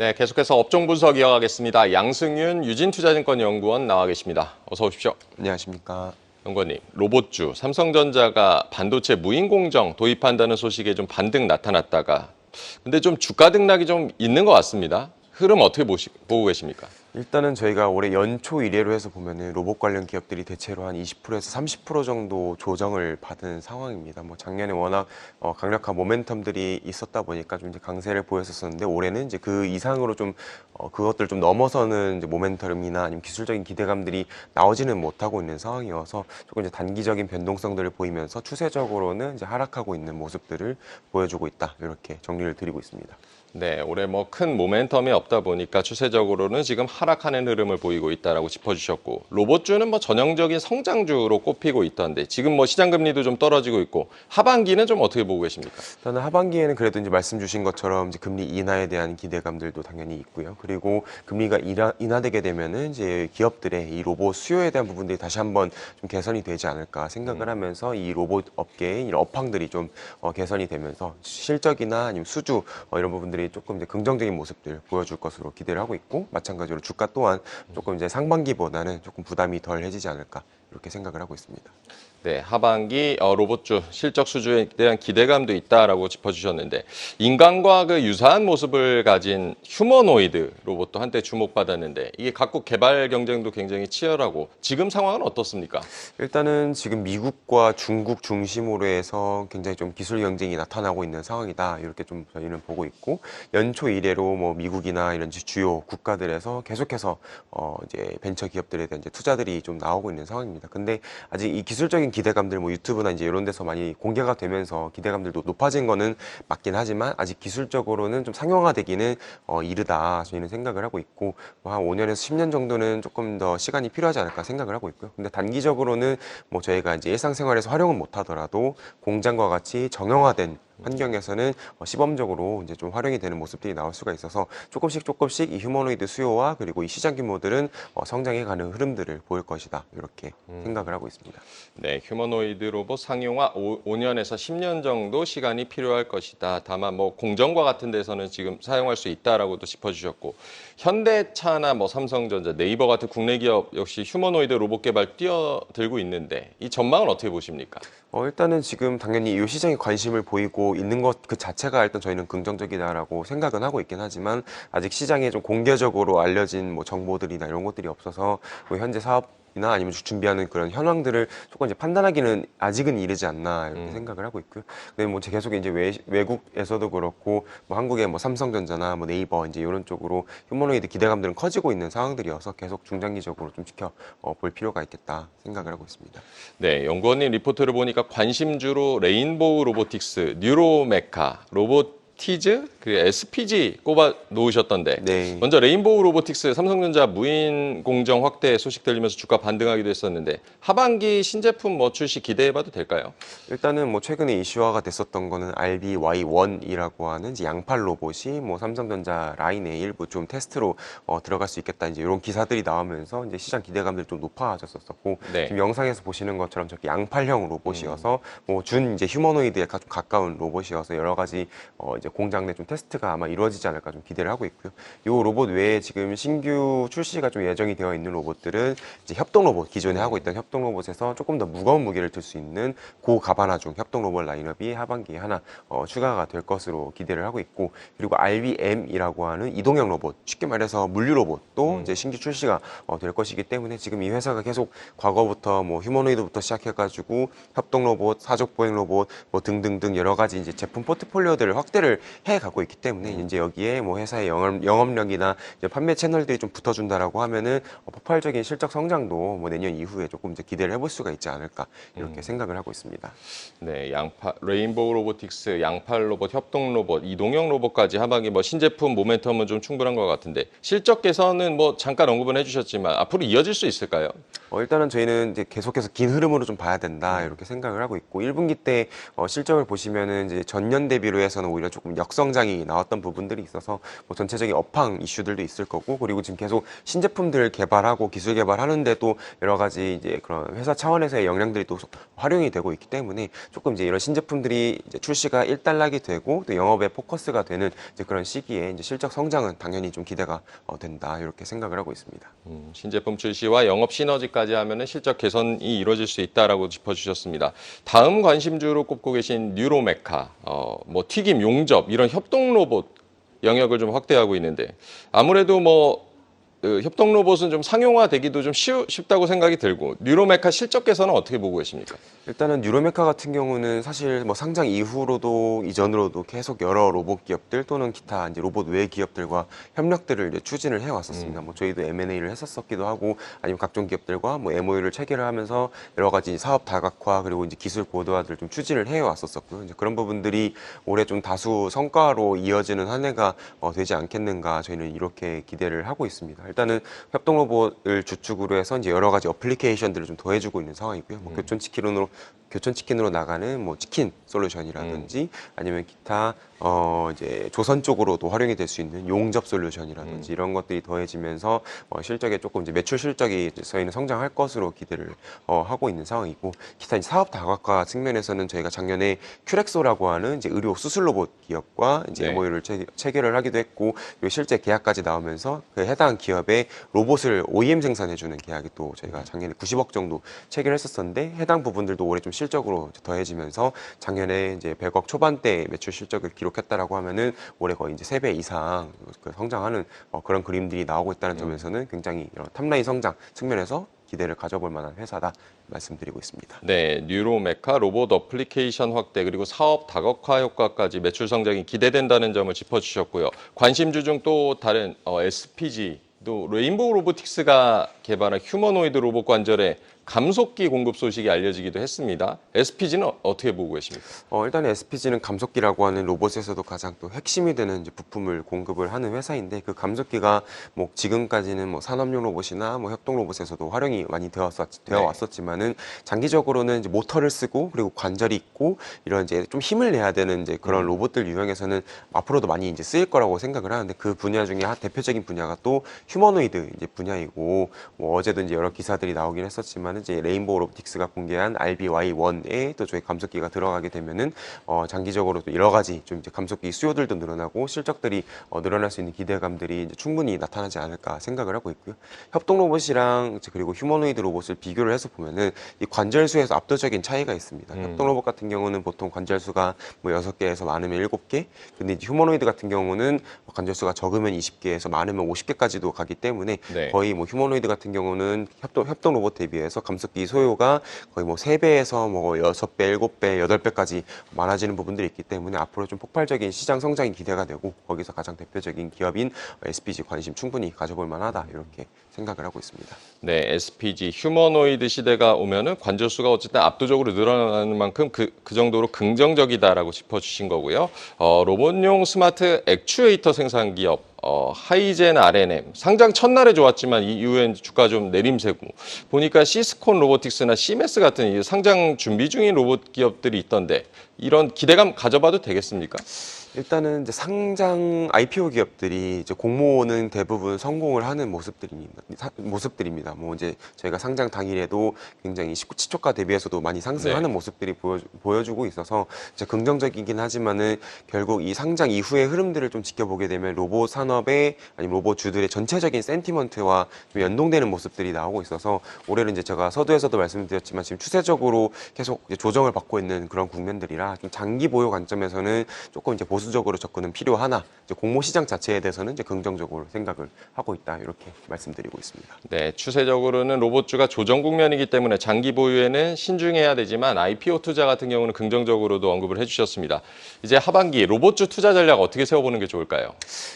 네, 계속해서 업종 분석 이어가겠습니다. 양승윤 유진투자증권연구원 나와 계십니다. 어서 오십시오. 안녕하십니까. 연구원님, 로봇주 삼성전자가 반도체 무인 공정 도입한다는 소식에 좀 반등 나타났다가 근데 좀 주가 등락이 좀 있는 것 같습니다. 흐름 어떻게 보고 계십니까? 일단은 저희가 올해 연초 이래로 해서 보면은 로봇 관련 기업들이 대체로 한 20%에서 30% 정도 조정을 받은 상황입니다. 뭐 작년에 워낙 강력한 모멘텀들이 있었다 보니까 좀 이제 강세를 보였었는데 올해는 이제 그 이상으로 좀 그것들 좀 넘어서는 이제 모멘텀이나 아니면 기술적인 기대감들이 나오지는 못하고 있는 상황이어서 조금 이제 단기적인 변동성들을 보이면서 추세적으로는 이제 하락하고 있는 모습들을 보여주고 있다. 이렇게 정리를 드리고 있습니다. 네, 올해 뭐 큰 모멘텀이 없다 보니까 추세적으로는 지금 하락하는 흐름을 보이고 있다라고 짚어주셨고 로봇주는 뭐 전형적인 성장주로 꼽히고 있던데 지금 뭐 시장 금리도 좀 떨어지고 있고 하반기는 좀 어떻게 보고 계십니까? 저는 하반기에는 그래도 이제 말씀 주신 것처럼 이제 금리 인하에 대한 기대감들도 당연히 있고요. 그리고 금리가 인하되게 되면은 이제 기업들의 이 로봇 수요에 대한 부분들이 다시 한번 좀 개선이 되지 않을까 생각을 하면서 이 로봇 업계의 이런 업황들이 좀 개선이 되면서 실적이나 아니면 수주 이런 부분들이 조금 이제 긍정적인 모습들 보여줄 것으로 기대를 하고 있고 마찬가지로 주가 또한 조금 이제 상반기보다는 조금 부담이 덜 해지지 않을까 이렇게 생각을 하고 있습니다. 네, 하반기 로봇주 실적 수주에 대한 기대감도 있다라고 짚어주셨는데 인간과 그 유사한 모습을 가진 휴머노이드 로봇도 한때 주목받았는데 이게 각국 개발 경쟁도 굉장히 치열하고 지금 상황은 어떻습니까? 일단은 지금 미국과 중국 중심으로 해서 굉장히 좀 기술 경쟁이 나타나고 있는 상황이다. 이렇게 좀 저희는 보고 있고 연초 이래로 뭐 미국이나 이런 주요 국가들에서 계속해서 이제 벤처 기업들에 대한 이제 투자들이 좀 나오고 있는 상황입니다. 근데 아직 이 기술적인 기대감들 뭐 유튜브나 이제 이런 데서 많이 공개가 되면서 기대감들도 높아진 거는 맞긴 하지만 아직 기술적으로는 좀 상용화되기는 이르다 저희는 생각을 하고 있고 뭐한 5년에서 10년 정도는 조금 더 시간이 필요하지 않을까 생각을 하고 있고요. 근데 단기적으로는 뭐 저희가 이제 일상생활에서 활용은 못 하더라도 공장과 같이 정형화된 환경에서는 시범적으로 이제 좀 활용이 되는 모습들이 나올 수가 있어서 조금씩 이 휴머노이드 수요와 그리고 이 시장 규모들은 성장해가는 흐름들을 보일 것이다 이렇게 생각을 하고 있습니다. 네, 휴머노이드 로봇 상용화 5년에서 10년 정도 시간이 필요할 것이다. 다만 뭐 공정과 같은 데서는 지금 사용할 수 있다라고도 짚어주셨고 현대차나 뭐 삼성전자, 네이버 같은 국내 기업 역시 휴머노이드 로봇 개발 뛰어들고 있는데 이 전망은 어떻게 보십니까? 일단은 지금 당연히 이 시장에 관심을 보이고 있는 것 그 자체가 일단 저희는 긍정적이다라고 생각은 하고 있긴 하지만 아직 시장에 좀 공개적으로 알려진 뭐 정보들이나 이런 것들이 없어서 뭐 현재 사업이나 아니면 준비하는 그런 현황들을 조금 이제 판단하기는 아직은 이르지 않나 이렇게 생각을 하고 있고요. 근데 뭐 계속 이제 외국에서도 그렇고 뭐 한국의 뭐 삼성전자나 뭐 네이버 이제 이런 쪽으로 휴머노이드 기대감들은 커지고 있는 상황들이어서 계속 중장기적으로 좀 볼 필요가 있겠다 생각을 하고 있습니다. 네, 연구원님 리포트를 보니까 관심주로 레인보우 로보틱스, 뉴로메카, 로보티즈, 그리고 SPG 꼽아 놓으셨던데 네. 먼저 레인보우 로보틱스 삼성전자 무인 공정 확대 소식 들리면서 주가 반등하기도 했었는데 하반기 신제품 뭐 출시 기대해봐도 될까요? 일단은 뭐 최근에 이슈화가 됐었던 거는 RBY1이라고 하는 이제 양팔 로봇이 뭐 삼성전자 라인에 일부 좀 테스트로 들어갈 수 있겠다 이제 이런 기사들이 나오면서 이제 시장 기대감들이 좀 높아졌었고 네. 지금 영상에서 보시는 것처럼 저렇게 양팔형 로봇이어서 뭐 준 이제 휴머노이드에 좀 가까운 로봇이어서 여러 가지 이제 공장 내 좀 테스트가 아마 이루어지지 않을까 좀 기대를 하고 있고요. 이 로봇 외에 지금 신규 출시가 좀 예정이 되어 있는 로봇들은 이제 협동 로봇 기존에 하고 있던 협동 로봇에서 조금 더 무거운 무게를 들 수 있는 고가반화중 협동 로봇 라인업이 하반기에 하나 추가가 될 것으로 기대를 하고 있고 그리고 RBM이라고 하는 이동형 로봇 쉽게 말해서 물류 로봇도 이제 신규 출시가 될 것이기 때문에 지금 이 회사가 계속 과거부터 뭐 휴머노이드부터 시작해가지고 협동 로봇, 사족 보행 로봇 뭐 등등등 여러 가지 이제 제품 포트폴리오들을 확대를 해 가고 있기 때문에 이제 여기에 뭐 회사의 영업력이나 이제 판매 채널들이 좀 붙어준다라고 하면은 폭발적인 실적 성장도 뭐 내년 이후에 조금 이제 기대를 해볼 수가 있지 않을까 이렇게 생각을 하고 있습니다. 네, 레인보우 로보틱스, 양팔 로봇, 협동 로봇, 이동형 로봇까지 하반기 뭐 신제품 모멘텀은 좀 충분한 것 같은데 실적 개선은 뭐 잠깐 언급은 해주셨지만 앞으로 이어질 수 있을까요? 일단은 저희는 이제 계속해서 긴 흐름으로 좀 봐야 된다 이렇게 생각을 하고 있고 1분기 때 실적을 보시면은 이제 전년 대비로 해서는 오히려 조금 조금 역성장이 나왔던 부분들이 있어서 뭐 전체적인 업황 이슈들도 있을 거고, 그리고 지금 계속 신제품들 개발하고 기술 개발하는데도 여러 가지 이제 그런 회사 차원에서의 역량들이 또 활용이 되고 있기 때문에 조금 이제 이런 신제품들이 이제 출시가 일단락이 되고 또 영업에 포커스가 되는 이제 그런 시기에 이제 실적 성장은 당연히 좀 기대가 된다, 이렇게 생각을 하고 있습니다. 신제품 출시와 영업 시너지까지 하면은 실적 개선이 이루어질 수 있다라고 짚어주셨습니다. 다음 관심주로 꼽고 계신 뉴로메카, 뭐 튀김, 용접 이런 협동 로봇 영역을 좀 확대하고 있는데 아무래도 뭐 협동 로봇은 좀 상용화되기도 좀 쉽다고 생각이 들고 뉴로메카 실적 개선은 어떻게 보고 계십니까? 일단은 뉴로메카 같은 경우는 사실 뭐 상장 이후로도 이전으로도 계속 여러 로봇 기업들 또는 기타 이제 로봇 외 기업들과 협력들을 이제 추진을 해왔었습니다. 뭐 저희도 M&A를 했었기도 하고 아니면 각종 기업들과 뭐 MOU를 체결을 하면서 여러 가지 사업 다각화 그리고 이제 기술 고도화를 좀 추진을 해왔었었고요. 이제 그런 부분들이 올해 좀 다수 성과로 이어지는 한 해가 되지 않겠는가, 저희는 이렇게 기대를 하고 있습니다. 일단은 협동 로봇을 주축으로 해서 이제 여러 가지 어플리케이션들을 좀 더해주고 있는 상황이고요. 뭐 교촌치킨으로 나가는 뭐 치킨 솔루션이라든지 아니면 기타 이제 조선 쪽으로도 활용이 될 수 있는 용접 솔루션이라든지 이런 것들이 더해지면서 실적에 조금 이제 매출 실적이 저희는 성장할 것으로 기대를 하고 있는 상황이고, 기타 이제 사업 다각화 측면에서는 저희가 작년에 큐렉소라고 하는 이제 의료 수술 로봇 기업과 이제 네. MOU를 체결을 하기도 했고, 그리고 실제 계약까지 나오면서 그 해당 기업에 로봇을 OEM 생산해주는 계약이 또 저희가 작년에 90억 정도 체결했었었는데, 해당 부분들도 올해 좀 실적으로 더해지면서 작년에 이제 100억 초반대 매출 실적을 기록했다라고 하면은 올해 거의 이제 3배 이상 성장하는 그런 그림들이 나오고 있다는 점에서는 굉장히 탑라인 성장 측면에서 기대를 가져볼 만한 회사다 말씀드리고 있습니다. 네, 뉴로메카 로봇 어플리케이션 확대 그리고 사업 다각화 효과까지 매출 성장이 기대된다는 점을 짚어주셨고요. 관심주 중 또 다른 SPG도 레인보우 로보틱스가 개발한 휴머노이드 로봇 관절의 감속기 공급 소식이 알려지기도 했습니다. SPG는 어떻게 보고 계십니까? 일단 SPG는 감속기라고 하는 로봇에서도 가장 또 핵심이 되는 이제 부품을 공급을 하는 회사인데, 그 감속기가 뭐 지금까지는 뭐 산업용 로봇이나 뭐 협동 로봇에서도 활용이 많이 되어 왔었지만은 장기적으로는 이제 모터를 쓰고 그리고 관절이 있고 이런 이제 좀 힘을 내야 되는 이제 그런 로봇들 유형에서는 앞으로도 많이 이제 쓰일 거라고 생각을 하는데, 그 분야 중에 대표적인 분야가 또 휴머노이드 이제 분야이고, 뭐 어제도 이제 여러 기사들이 나오긴 했었지만 이제 레인보우 로보틱스가 공개한 RBY1에 또 저희 감속기가 들어가게 되면은 장기적으로 또 여러 가지 좀 이제 감속기 수요들도 늘어나고 실적들이 늘어날 수 있는 기대감들이 이제 충분히 나타나지 않을까 생각을 하고 있고요. 협동 로봇이랑 그리고 휴머노이드 로봇을 비교를 해서 보면은 이 관절 수에서 압도적인 차이가 있습니다. 협동 로봇 같은 경우는 보통 관절 수가 뭐 6개에서 많으면 7개, 근데 이제 휴머노이드 같은 경우는 관절 수가 적으면 20개에서 많으면 50개까지도 가기 때문에 네. 거의 뭐 휴머노이드 같은 경우는 협동 로봇에 비해서 감속기 소요가 거의 뭐 3배에서 뭐 6배, 7배, 8배까지 많아지는 부분들이 있기 때문에 앞으로 좀 폭발적인 시장 성장이 기대가 되고, 거기서 가장 대표적인 기업인 SPG 관심 충분히 가져볼 만하다, 이렇게 생각을 하고 있습니다. 네, SPG 휴머노이드 시대가 오면은 관절수가 어쨌든 압도적으로 늘어나는 만큼 그 정도로 긍정적이다라고 짚어주신 거고요. 로봇용 스마트 액추에이터 생산 기업 하이젠 R&M 상장 첫날에 좋았지만 이후엔 주가 좀 내림세고 보니까 시스콘 로보틱스나 시메스 같은 상장 준비 중인 로봇 기업들이 있던데 이런 기대감 가져봐도 되겠습니까? 일단은 이제 상장 IPO 기업들이 이제 공모는 대부분 성공을 하는 모습들입니다. 뭐 이제 저희가 상장 당일에도 굉장히 시초가 대비해서도 많이 상승하는 네. 모습들이 보여주고 있어서 이제 긍정적이긴 하지만은 결국 이 상장 이후의 흐름들을 좀 지켜보게 되면 로봇 산업의 아니면 로봇주들의 전체적인 센티먼트와 좀 연동되는 모습들이 나오고 있어서 올해는 이제 제가 서두에서도 말씀드렸지만 지금 추세적으로 계속 이제 조정을 받고 있는 그런 국면들이라 좀 장기 보유 관점에서는 조금 이제 보수적으로 접근은 필요하나 이제 공모 시장 자체에 대해서는 이제 긍정적으로 생각을 하고 있다, 이렇게 말씀드리고 있습니다. 네, 추세적으로는 로봇주가 조정 국면이기 때문에 장기 보유에는 신중해야 되지만 IPO 투자 같은 경우는 긍정적으로도 언급을 해주셨습니다. 이제 하반기 로봇주 투자 전략 어떻게 세워보는 게 좋을까요?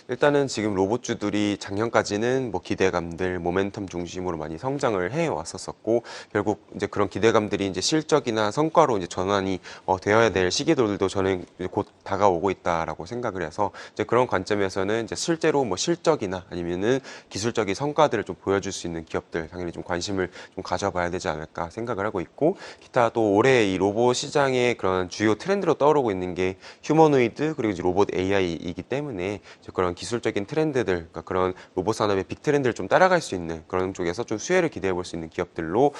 일단은 지금 로봇주들이 작년까지는 뭐 기대감들, 모멘텀 중심으로 많이 성장을 해 왔었었고, 결국 이제 그런 기대감들이 이제 실적이나 성과로 이제 전환이 되어야 될 시기들도 저는 이제 곧 다가오고 있다. 있다라고 생각을 해서 이제 그런 관점에서는 이제 실제로 뭐 실적이나 아니면은 기술적인 성과들을 좀 보여줄 수 있는 기업들 당연히 좀 관심을 좀 가져봐야 되지 않을까 생각을 하고 있고, 기타 또 올해 이 로봇 시장의 그런 주요 트렌드로 떠오르고 있는 게 휴머노이드 그리고 이제 로봇 AI이기 때문에 이제 그런 기술적인 트렌드들, 그러니까 그런 로봇 산업의 빅 트렌드를 좀 따라갈 수 있는 그런 쪽에서 좀 수혜를 기대해 볼 수 있는 기업들로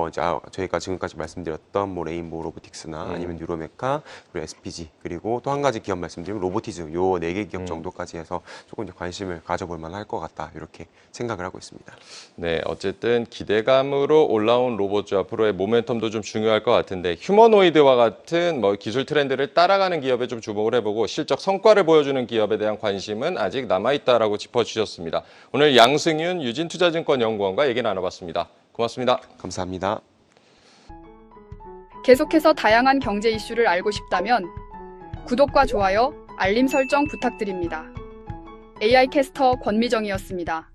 이제 저희가 지금까지 말씀드렸던 뭐 레인보우 로보틱스나 아니면 뉴로메카 그리고 SPG 그리고 또 한 가지 기업 말씀드리면 로보티즈, 요 4개 기업 정도까지 해서 조금 이제 관심을 가져볼 만할 것 같다 이렇게 생각을 하고 있습니다. 네, 어쨌든 기대감으로 올라온 로봇주 앞으로의 모멘텀도 좀 중요할 것 같은데, 휴머노이드와 같은 뭐 기술 트렌드를 따라가는 기업에 좀 주목을 해보고 실적 성과를 보여주는 기업에 대한 관심은 아직 남아있다라고 짚어주셨습니다. 오늘 양승윤 유진투자증권 연구원과 얘기 나눠봤습니다. 고맙습니다. 감사합니다. 계속해서 다양한 경제 이슈를 알고 싶다면 구독과 좋아요, 알림 설정 부탁드립니다. AI 캐스터 권미정이었습니다.